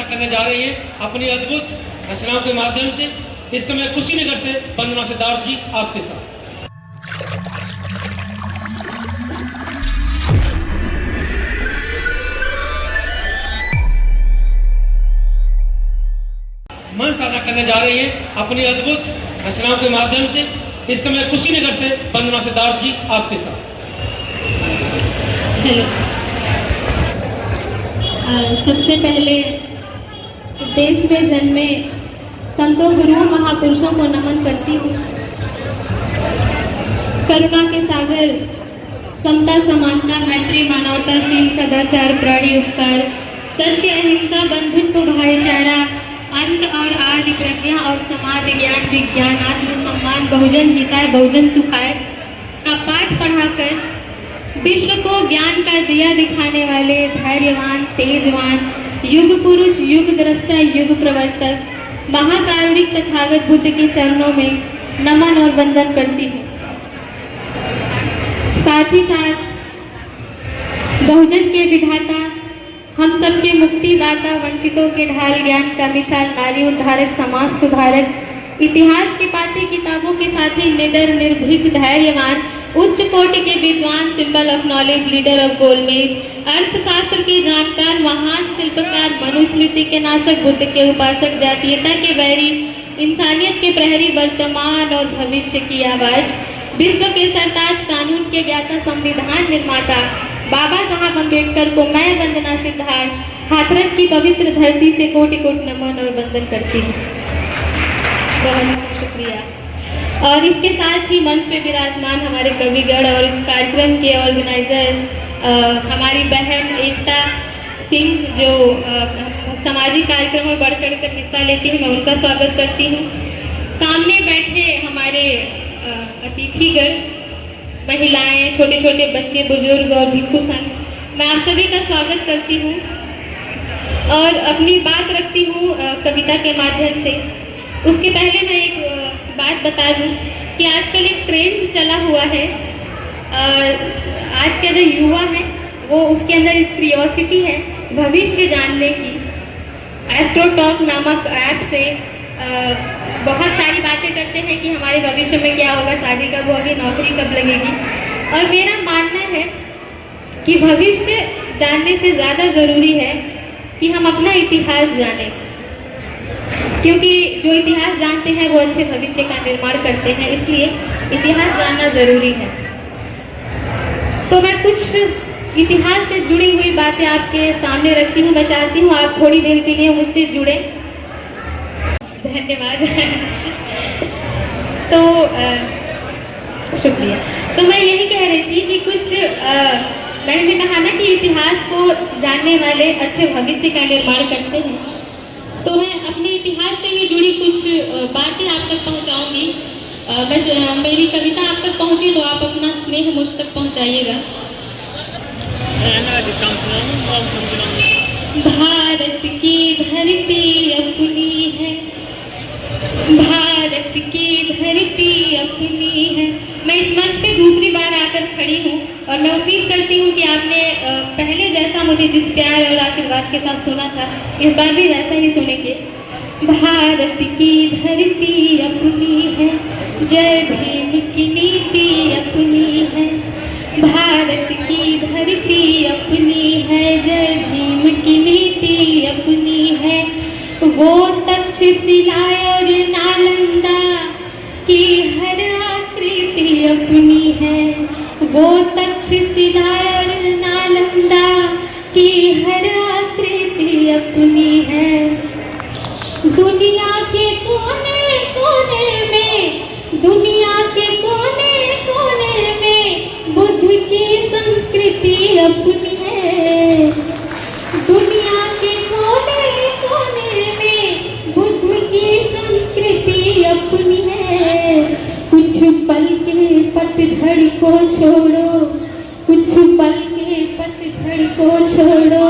करने जा रही हैं अपनी अद्भुत रचनाओं के माध्यम से। इस समय कुशीनगर से वंदना सिद्धार्थ जी आपके साथ। मंच साझा करने जा रही हैं अपनी अद्भुत रचनाओं के माध्यम से। इस समय कुशीनगर से वंदना सिद्धार्थ जी आपके साथ। हेलो, सबसे पहले देश में जन्मे संतों गुरुओं महापुरुषों को नमन करती हूँ। करुणा के सागर, समता समानता मैत्री मानवताशील सदाचार प्राणी उपकार सत्य अहिंसा बंधुत्व भाईचारा अंत और आदि प्रज्ञा और समाज ज्ञान विज्ञान आत्म सम्मान बहुजन हिताय बहुजन सुखाय का पाठ पढ़ाकर विश्व को ज्ञान का दिया दिखाने वाले धैर्यवान तेजवान युग पुरुष युग दृष्टा युग प्रवर्तक महाकारुणिक तथागत बुद्ध के चरणों में नमन और वंदन करती हूँ। साथ ही साथ बहुजन के विधाता हम सबके मुक्तिदाता वंचितों के ढाल ज्ञान का विशाल नारी उद्धारक समाज सुधारक इतिहास की पाती किताबों के साथ ही निडर निर्भीक धैर्यवान उच्च कोटि के विद्वान symbol of knowledge leader of गोलमेज अर्थशास्त्र के जानकार महान शिल्पकार मनुस्मृति के नाशक बुद्ध के उपासक जातीयता के बैरी इंसानियत के प्रहरी वर्तमान और भविष्य की आवाज विश्व के सरताज कानून के ज्ञाता संविधान निर्माता बाबा साहब अम्बेडकर को मैं वंदना सिद्धार्थ हाथरस की पवित्र धरती से कोटि कोटि नमन और वंदन करती हूँ। बहुत शुक्रिया। और इसके साथ ही मंच पे विराजमान हमारे कविगण और इस कार्यक्रम के ऑर्गेनाइजर हमारी बहन एकता सिंह जो सामाजिक कार्यक्रमों में बढ़ चढ़कर हिस्सा लेती हैं, मैं उनका स्वागत करती हूँ। सामने बैठे हमारे अतिथिगण महिलाएं छोटे छोटे बच्चे बुजुर्ग और भिक्षु संघ, मैं आप सभी का स्वागत करती हूँ और अपनी बात रखती हूँ कविता के माध्यम से। उसके पहले मैं एक बात बता दूं कि आजकल एक ट्रेंड चला हुआ है। आज के जो युवा है वो उसके अंदर एक क्यूरियोसिटी है भविष्य जानने की। एस्ट्रोटॉक नामक ऐप से बहुत सारी बातें करते हैं कि हमारे भविष्य में क्या होगा, शादी कब होगी, नौकरी कब लगेगी। और मेरा मानना है कि भविष्य जानने से ज़्यादा ज़रूरी है कि हम अपना इतिहास जानें, क्योंकि जो इतिहास जानते हैं वो अच्छे भविष्य का निर्माण करते हैं, इसलिए इतिहास जानना जरूरी है। तो मैं कुछ इतिहास से जुड़ी हुई बातें आपके सामने रखती हूँ। मैं चाहती हूँ आप थोड़ी देर के लिए मुझसे जुड़े। धन्यवाद। तो शुक्रिया। तो मैं यही कह रही थी कि कुछ मैंने कहा ना कि इतिहास को जानने वाले अच्छे भविष्य का निर्माण करते हैं, तो मैं अपने इतिहास से ही जुड़ी कुछ बातें आप तक पहुंचाऊंगी। मेरी कविता आप तक पहुंची तो आप अपना स्नेह मुझ तक पहुंचाइएगा। भारत की धरती अपनी है, भारत की धरती अपनी है। मैं इस मंच पे दूसरी बार आकर खड़ी हूँ और मैं उम्मीद करती हूँ कि आपने पहले जैसा मुझे जिस प्यार और आशीर्वाद के साथ सुना था, इस बार भी वैसा ही सुनेंगे। भारत की धरती अपनी है, जय भीम की नीति अपनी है। भारत की धरती अपनी है, जय भीम की नीति अपनी है। वो तक्षशिला और नालंदा की हर आकृति अपनी है, वो तक्षशिला और नालंदा की हर आकृति अपनी है। दुनिया के कोने कोने में, दुनिया के कोने कोने में बुद्ध की संस्कृति अपनी है। दुनिया के कोने कोने में बुद्ध की संस्कृति अपनी है। कुछ पल के पतझड़ को छोड़ो, कुछ पल के पतझड़ को छोड़ो,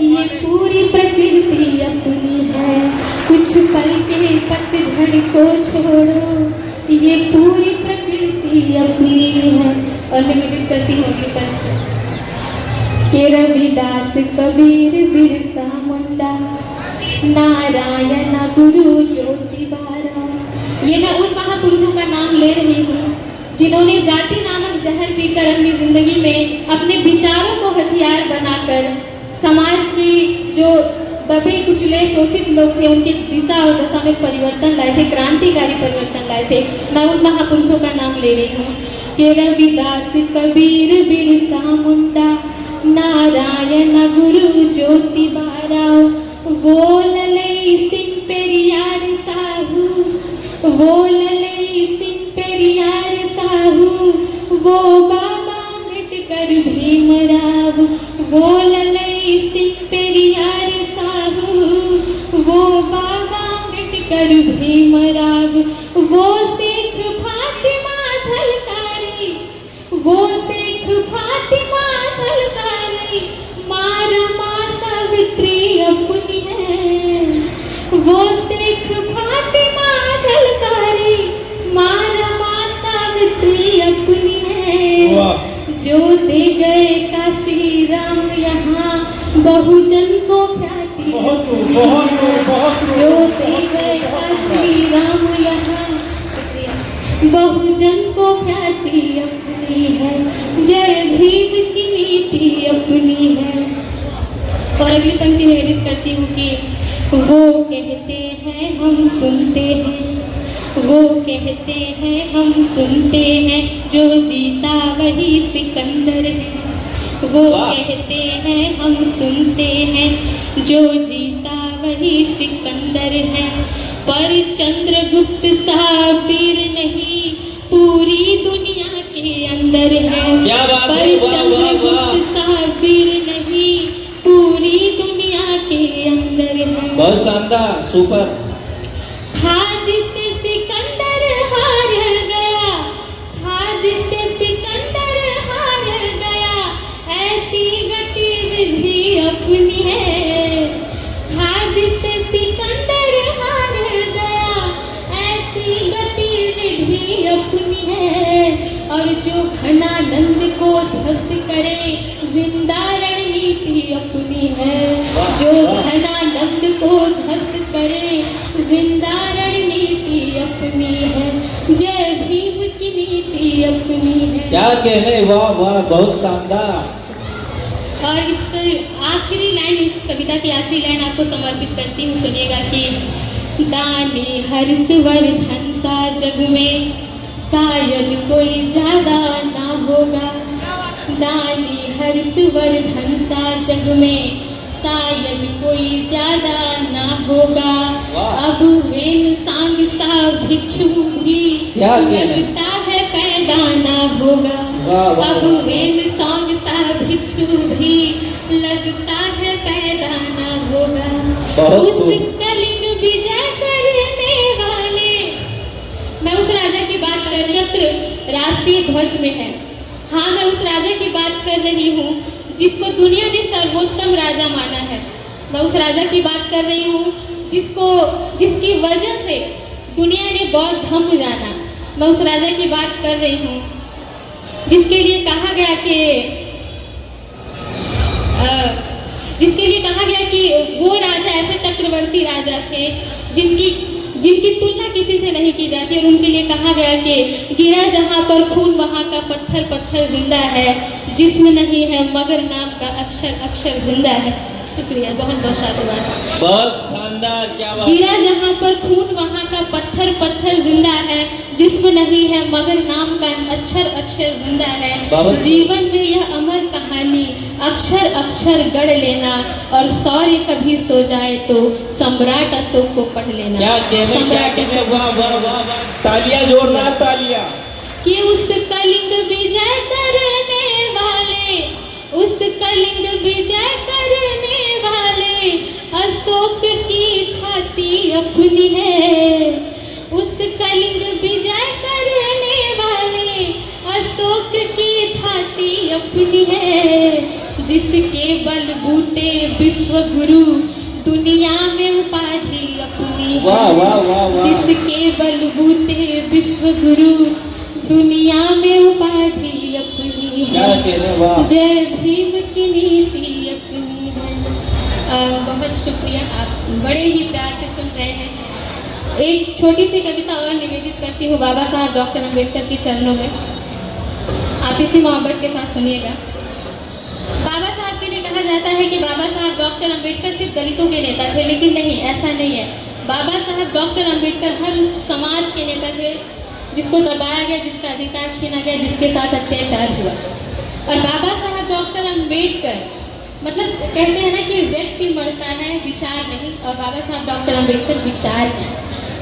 ये पूरी प्रकृति अपनी है। कुछ पल के पतझड़ को छोड़ो, ये पूरी प्रकृति अपनी है। और मैं निवेदन करती हूँ अगले पल के रविदास कबीर बिरसा मुंडा नारायण गुरु ज्योति बारा। ये मैं उन महापुरुषों का नाम ले रही हूँ जिन्होंने जाति नामक जहर पीकर अपनी जिंदगी में अपने विचारों को हथियार बनाकर समाज की जो दबे कुचले शोषित लोग थे उनकी दिशा और दशा में परिवर्तन लाए थे, क्रांतिकारी परिवर्तन लाए थे। मैं उन महापुरुषों का नाम ले रही हूँ कि रविदास, कबीर, बिरसा मुंडा, नारायण गुरु ज्योति बारा, वो ललई सिंह पेरियार साहू, वो ललई सिंह पेरियार साहू, वो बाबा अम्बेडकर भीमराव, वो ललई सिंह पेरियार साहू, वो बाबा अम्बेडकर भीमराव, वो सिख फातिमा झलकारी, वो सिख फातिमा झलकारी, माँ सावित्री अपनी है, वो सिख फातिमा झलकारी, माँ सावित्री अपनी है। जो दे गए काशी राम यहाँ बहुजन को ख्याति, जो दे गए काशी राम यहाँ, शुक्रिया, बहुजन को ख्याति अपनी है, जय भीम की नीति अपनी है। और अगली पंक्ति निवेदित करती हूँ कि वो कहते हैं हम सुनते हैं, वो कहते हैं हम सुनते हैं, जो जीता वही सिकंदर है, वो कहते हैं हम सुनते हैं, जो जीता वही सिकंदर है। पर चंद्रगुप्त साबिर नहीं, पूरी दुनिया के अंदर है, पर चंद्रगुप्त साबिर नहीं, पूरी दुनिया के अंदर है। बहुत शानदार, सुपर। था जिससे सिकंदर हार गया, था जिससे सिकंदर हार गया, ऐसी गतिविधि अपनी है, था जिससे सिकंदर हार गया, ऐसी गतिविधि अपनी है। और जो घनानंद को ध्वस्त करे, जिंदा रणनीति अपनी है, जो घनानंद को ध्वस्त करे, जिंदा रणनीति अपनी है, जय भीम की नीति अपनी है। क्या कहने, वाह वाह, बहुत शानदार। और इस आखिरी लाइन, इस कविता की आखिरी लाइन आपको समर्पित करती हूँ, सुनिएगा कि दानी हर्षवर्धन सा जग में शायद कोई ज्यादा ना होगा, दानी हर्षवर्धन सा जग में शायद कोई ज्यादा ना होगा। अब वेन सांग सा भिक्षु भी लगता है पैदा ना होगा, अब वेन सांग सा भिक्षु भी लगता है पैदा ना होगा। उस कलिंग विजय करने वाले, मैं उस राजा की बात कर, चक्र राष्ट्रीय ध्वज में है, हाँ मैं उस राजा की बात कर रही हूँ जिसको दुनिया ने सर्वोत्तम राजा माना है। मैं उस राजा की बात कर रही हूँ जिसकी वजह से दुनिया ने बौद्ध धर्म जाना। मैं उस राजा की बात कर रही हूँ जिसके लिए कहा गया कि वो राजा ऐसे चक्रवर्ती राजा थे जिनकी तुलना किसी से नहीं की जाती। और उनके लिए कहा गया कि गिरा जहाँ पर खून वहाँ का पत्थर पत्थर जिंदा है, जिस्म नहीं है मगर नाम का अक्षर अक्षर जिंदा है। शुक्रिया, बहुत बहुत साधुवाद, बहुत शानदार, क्या बात। गिरा जहाँ पर खून वहाँ का पत्थर पत्थर जिंदा है, जिस्म नहीं है मगर नाम का अक्षर अक्षर जिंदा है। जीवन में यह अमर कहानी अक्षर अक्षर गढ़ लेना, और शौर्य कभी सो जाए तो सम्राट अशोक को पढ़ लेना। क्या सम्राट अशोक, वाह वाह वाह, तालियां, जोरदार तालियां। कि उस कलिंग विजय करने वाले, उस कलिंग विजय करने वाले अशोक की थाती अपनी है, उस कलिंग विजय करने वाले अशोक की थाती अपनी है। जिसके बलबूते विश्व गुरु दुनिया में उपाधि अपनी है, जिसके बलबूते विश्व गुरु दुनिया में उपाधि अपनी है, जय भीम की नीति अपनी है। बहुत शुक्रिया, आप बड़े ही प्यार से सुन रहे हैं। एक छोटी सी कविता और निवेदित करती हूँ बाबा साहब डॉक्टर अम्बेडकर के चरणों में, आप इसी मोहब्बत के साथ सुनिएगा। बाबा साहब के लिए कहा जाता है कि बाबा साहब डॉक्टर अम्बेडकर सिर्फ दलितों के नेता थे, लेकिन नहीं, ऐसा नहीं है। बाबा साहब डॉक्टर अम्बेडकर हर उस समाज के नेता थे जिसको दबाया गया, जिसका अधिकार छीना गया, जिसके साथ अत्याचार हुआ। और बाबा साहब डॉक्टर अम्बेडकर, मतलब कहते हैं ना कि व्यक्ति मरता है, विचार नहीं, और बाबा साहब डॉक्टर अम्बेडकर विचार है।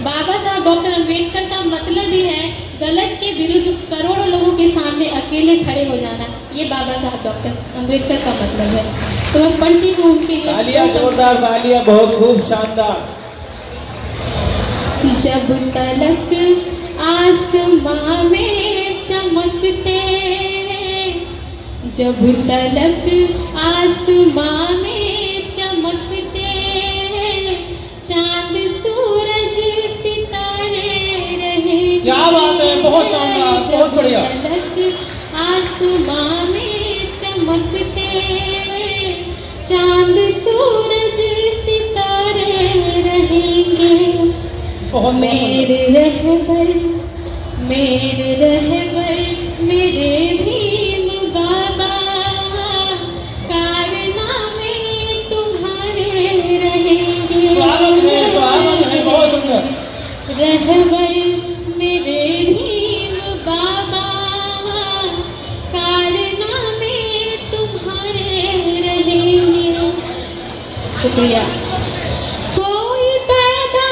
बाबा साहब डॉक्टर अम्बेडकर का मतलब ही है गलत के विरुद्ध करोड़ों लोगों के सामने अकेले खड़े हो जाना, ये बाबा साहब डॉक्टर अम्बेडकर का मतलब है। तो मैं पढ़ती हूँ उनके लिए। तालियां, जोरदार तालियां, बहुत खूब, शानदार। जब तलक आसमां में चमकते, जब तलक आसमां में चमकते, चांद सूरज सितारे रहेंगे। क्या बात है, बहुत शानदार, बहुत बढ़िया। जब तलक आसमां में चमकते, चांद सूरज सितारे रहेंगे। मेरे रहबर, मेरे रहबर, मेरे भीम बाबा, कारनामे तुम्हारे रहेंगे। स्वागत है, बहुत सुंदर। रहबर मेरे भीम बाबा, कारनामे तुम्हारे रहेंगे। शुक्रिया। कोई पैदा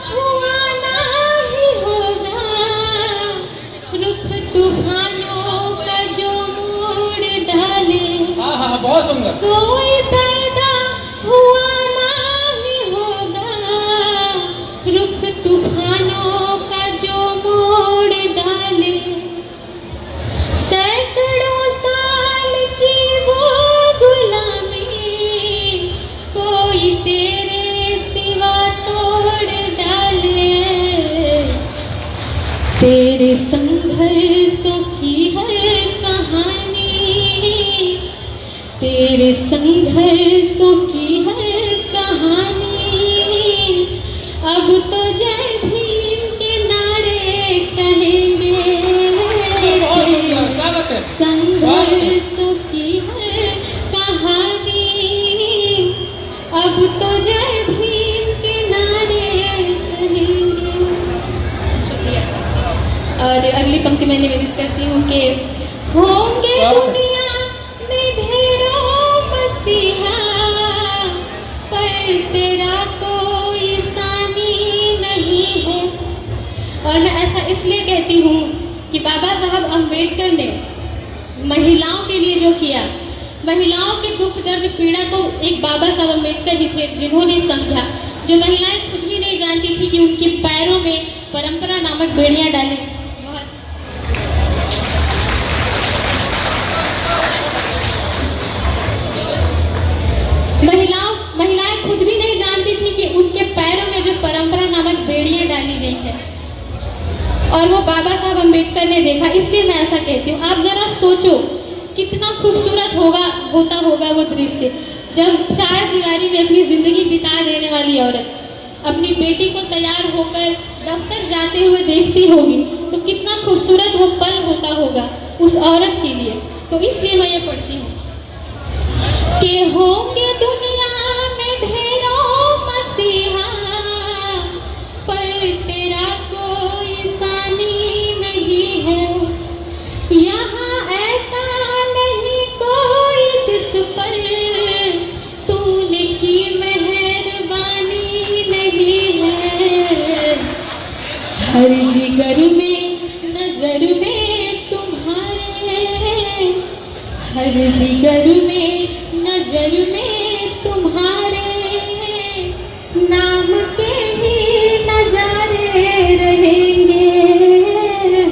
हुआ नहीं होगा, रुख तूफानों का जो मोड़ डाले। हाँ हाँ, बहुत सुंदर। कोई पैदा हुआ नहीं होगा, रुख तूफानों का जो मोड़ डाले। सैकड़ों साल की वो गुलामी, कोई तेरे सिवा तोड़ डाले। तेरे संघर्षों की हर कहानी, तेरे संघर्षों की हर कहानी, अब तो जय भीम के नारे कहेंगे। संघर्षों की हर कहानी, अब तो जय भीम के नारे कहेंगे। शुक्रिया। और अगली पंक्ति मैं निवेदित करती हूँ कि होंगे दुनिया में ढेरों मसीहा, पर तेरा कोई सानी नहीं है। और मैं ऐसा इसलिए कहती हूँ कि बाबा साहब अम्बेडकर ने महिलाओं के लिए जो किया, महिलाओं के दुख दर्द पीड़ा को एक बाबा साहब अम्बेडकर ही थे जिन्होंने समझा। जो महिलाएं खुद भी नहीं जानती थी कि उनके पैरों में परंपरा नामक बेड़ियां डाली। महिलाएं खुद भी नहीं जानती थी कि उनके पैरों में जो परंपरा नामक बेड़ियां डाली गई है, और वो बाबा साहब अम्बेडकर ने देखा। इसलिए मैं ऐसा कहती हूँ, आप जरा सोचो कितना खूबसूरत होता होगा वो दृश्य, जब चार दीवारी में अपनी जिंदगी बिता देने वाली औरत अपनी बेटी को तैयार होकर दफ्तर जाते हुए देखती होगी, तो कितना खूबसूरत वो पल होता होगा उस औरत के लिए। तो इसलिए मैं ये पढ़ती हूँ कि होंगे दुनिया में ढेरों मसीहा, पर तेरा कोई सानी नहीं है। यहाँ ऐसा नहीं कोई जिस पर तूने की मेहरबानी नहीं है। हर जिगर में नजर में तुम्हारे, हर जिगर में नजर में तुम्हारे, नाम के ही नजारे रहेंगे।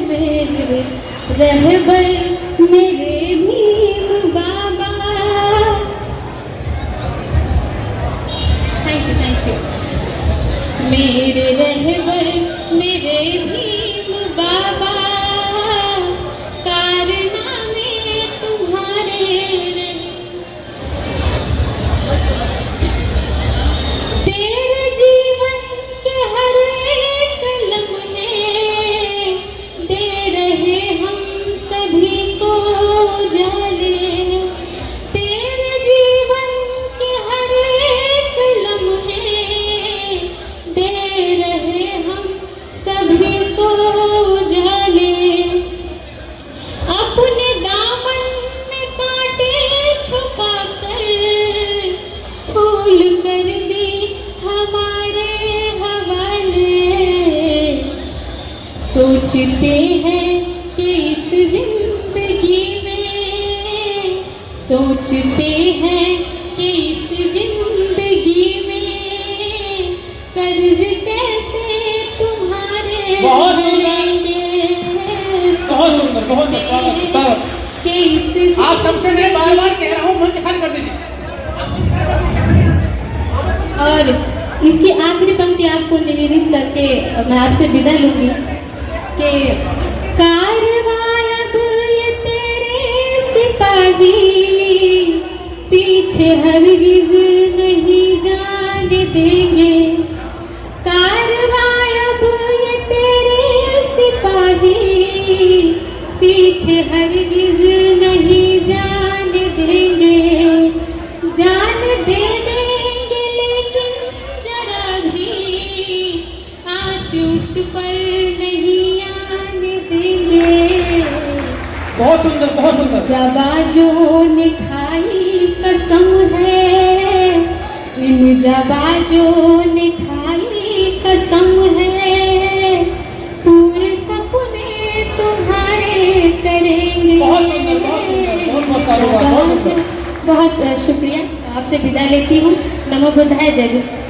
मेरे रहबर मेरे भीम बाबा। Thank you. मेरे रहबर मेरे भीम बाबा, कारनामे तुम्हारे रहेंगे। सोचते हैं कि इस जिंदगी में, सोचते हैं कि इस जिंदगी में कर्ज कैसे तुम्हारे बहुत सुंदर। भरेंगे। बहुत सुंदर, बहुत सुंदर। कि इस आप सबसे मैं बार बार कह रहा हूँ मंच खाली कर दीजिए। और इसकी आखिरी पंक्ति आपको निवेदित करके मैं आपसे विदा लूंगी कि कारवां अब ये तेरे सिपाही पीछे हरगिज नहीं जाने देंगे। कारवां अब ये तेरे सिपाही पीछे हरगिज नहीं जाने देंगे। जान दे देंगे लेकिन जरा भी आँच उस पर नहीं आने देंगे। बहुत सुंदर, बहुत सुंदर। जबाजों ने खाई कसम है, इन जबाजों ने खाई कसम है, पूरे सपने तुम्हारे करेंगे। बहुत सुंदर, बहुत सुंदर, बहुत बहुत साधुवाद, बहुत सुंदर। बहुत शुक्रिया, आपसे विदा लेती हूँ। नमो बुद्धाय, जय गुरु।